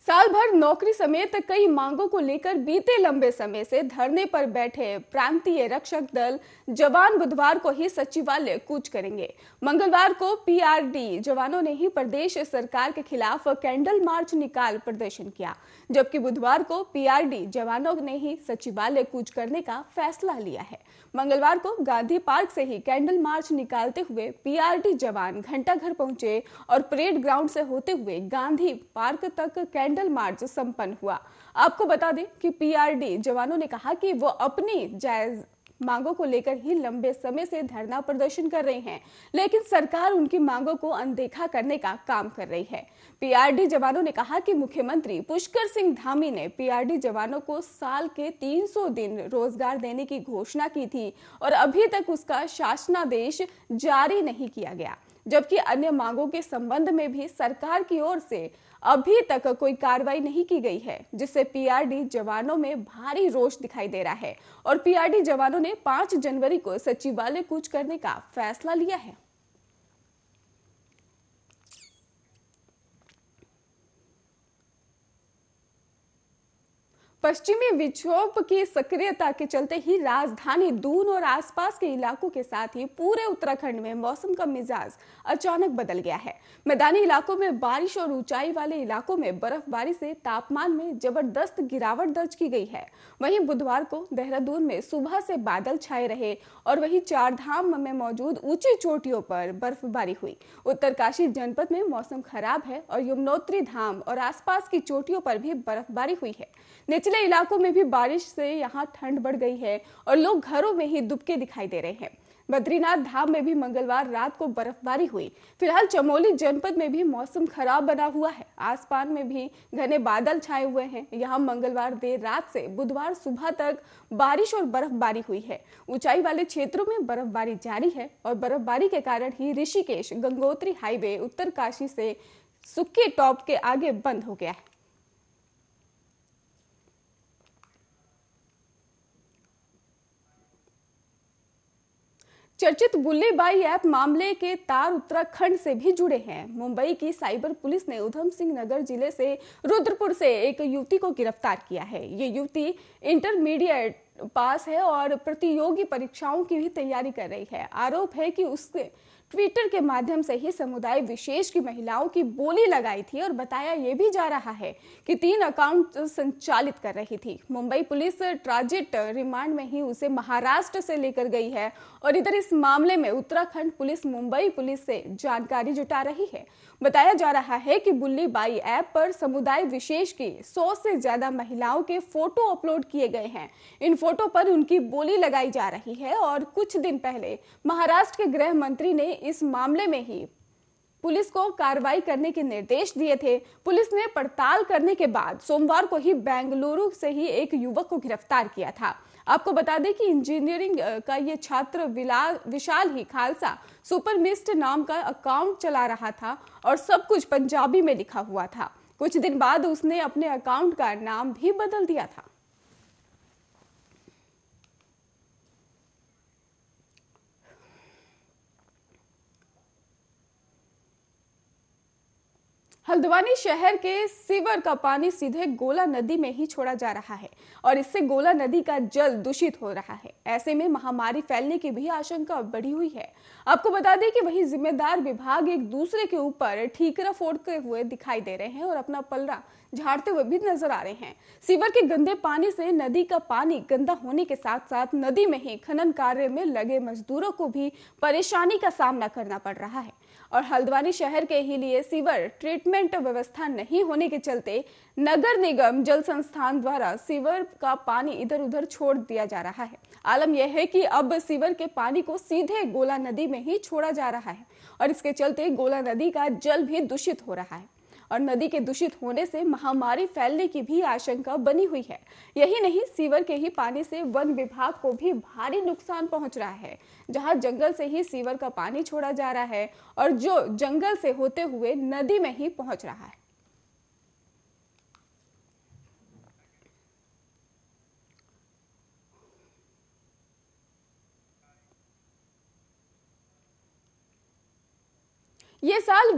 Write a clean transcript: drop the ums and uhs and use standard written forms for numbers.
साल भर नौकरी समेत कई मांगों को लेकर बीते लंबे समय से धरने पर बैठे प्रांतीय रक्षक दल जवान बुधवार को ही सचिवालय कूच करेंगे। मंगलवार को पीआरडी जवानों ने ही प्रदेश सरकार के खिलाफ कैंडल मार्च निकाल प्रदर्शन किया, जबकि बुधवार को पीआरडी जवानों ने ही सचिवालय कूच करने का फैसला लिया है। मंगलवार को गांधी पार्क से ही कैंडल मार्च निकालते हुए पीआरडी जवान घंटाघर पहुंचे और परेड ग्राउंड से होते हुए गांधी पार्क तक कैंडल मार्च संपन्न हुआ। आपको बता दें कि पीआरडी जवानों ने कहा कि वो अपनी जायज मांगों को लेकर ही लंबे समय से धरना प्रदर्शन कर रहे हैं, लेकिन सरकार उनकी मांगों को अनदेखा करने का काम कर रही है। पीआरडी जवानों ने कहा कि मुख्यमंत्री पुष्कर सिंह धामी ने पीआरडी जवानों को साल के 300 दिन रोजगार देने की घोषणा की थी और अभी तक उसका शासनादेश जारी नहीं किया गया, जबकि अन्य मांगों के संबंध में भी सरकार की ओर से अभी तक कोई कार्रवाई नहीं की गई है, जिससे पीआरडी जवानों में भारी रोष दिखाई दे रहा है और पीआरडी जवानों ने 5 जनवरी को सचिवालय कूच करने का फैसला लिया है। पश्चिमी विक्षोभ की सक्रियता के चलते ही राजधानी दून और आसपास के इलाकों के साथ ही पूरे उत्तराखंड में मौसम का मिजाज अचानक बदल गया है। मैदानी इलाकों में बारिश और ऊंचाई वाले इलाकों में बर्फबारी से तापमान में जबरदस्त गिरावट दर्ज की गई है। वहीं बुधवार को देहरादून में सुबह से बादल छाए रहे और वहीं चारधाम में मौजूद ऊंची चोटियों पर बर्फबारी हुई। उत्तरकाशी जनपद में मौसम खराब है और यमुनोत्री धाम और आसपास की चोटियों पर भी बर्फबारी हुई है। निचले इलाकों में भी बारिश से यहां ठंड बढ़ गई है और लोग घरों में ही दुबके दिखाई दे रहे हैं। बद्रीनाथ धाम में भी मंगलवार रात को बर्फबारी हुई। फिलहाल चमोली जनपद में भी मौसम खराब बना हुआ है। आसपास में भी घने बादल छाए हुए हैं। यहां मंगलवार देर रात से बुधवार सुबह तक बारिश और बर्फबारी हुई है। ऊंचाई वाले क्षेत्रों में बर्फबारी जारी है और बर्फबारी के कारण ही ऋषिकेश गंगोत्री हाईवे उत्तरकाशी से सुक्की टॉप के आगे बंद हो गया है। चर्चित बुल्ली बाई ऐप मामले के तार उत्तराखंड से भी जुड़े हैं। मुंबई की साइबर पुलिस ने उधम सिंह नगर जिले से रुद्रपुर से एक युवती को गिरफ्तार किया है। ये युवती इंटरमीडिएट पास है और प्रतियोगी परीक्षाओं की भी तैयारी कर रही है। आरोप है कि उसने ट्विटर के माध्यम से ही समुदाय विशेष की महिलाओं की बोली लगाई थी और बताया यह भी जा रहा है कि 3 अकाउंट संचालित कर रही थी। मुंबई पुलिस ट्रांजिट रिमांड में ही उसे महाराष्ट्र से लेकर गई है और इधर इस मामले में उत्तराखंड पुलिस मुंबई पुलिस से जानकारी जुटा रही है। बताया जा रहा है कि बुल्ली बाई ऐप पर समुदाय विशेष की 100 से ज्यादा महिलाओं के फोटो अपलोड किए गए हैं। इन फोटो पर उनकी बोली लगाई जा रही है और कुछ दिन पहले महाराष्ट्र के गृह मंत्री ने इस मामले में ही पुलिस को कार्रवाई करने के निर्देश दिए थे। पुलिस ने पड़ताल करने के बाद सोमवार को ही बेंगलुरु से ही एक युवक को गिरफ्तार किया था। आपको बता दें कि इंजीनियरिंग का ये छात्र विशाल ही खालसा सुपरमिस्ट नाम का अकाउंट चला रहा था और सब कुछ पंजाबी में लिखा हुआ था। कुछ दिन बाद उसने अपने अकाउंट का नाम भी बदल दिया था। हल्द्वानी शहर के सीवर का पानी सीधे गोला नदी में ही छोड़ा जा रहा है और इससे गोला नदी का जल दूषित हो रहा है। ऐसे में महामारी फैलने की भी आशंका बढ़ी हुई है। आपको बता दें कि वही जिम्मेदार विभाग एक दूसरे के ऊपर ठीकरा फोड़ते हुए दिखाई दे रहे हैं और अपना पलड़ा झाड़ते हुए भी नजर आ रहे हैं। सीवर के गंदे पानी से नदी का पानी गंदा होने के साथ साथ नदी में ही खनन कार्य में लगे मजदूरों को भी परेशानी का सामना करना पड़ रहा है और हल्द्वानी शहर के ही लिए सीवर ट्रीटमेंट व्यवस्था नहीं होने के चलते नगर निगम जल संस्थान द्वारा सीवर का पानी इधर उधर छोड़ दिया जा रहा है। आलम यह है कि अब सीवर के पानी को सीधे गोला नदी में ही छोड़ा जा रहा है और इसके चलते गोला नदी का जल भी दूषित हो रहा है और नदी के दूषित होने से महामारी फैलने की भी आशंका बनी हुई है। यही नहीं, सीवर के ही पानी से वन विभाग को भी भारी नुकसान पहुंच रहा है, जहां जंगल से ही सीवर का पानी छोड़ा जा रहा है और जो जंगल से होते हुए नदी में ही पहुंच रहा है। ये साल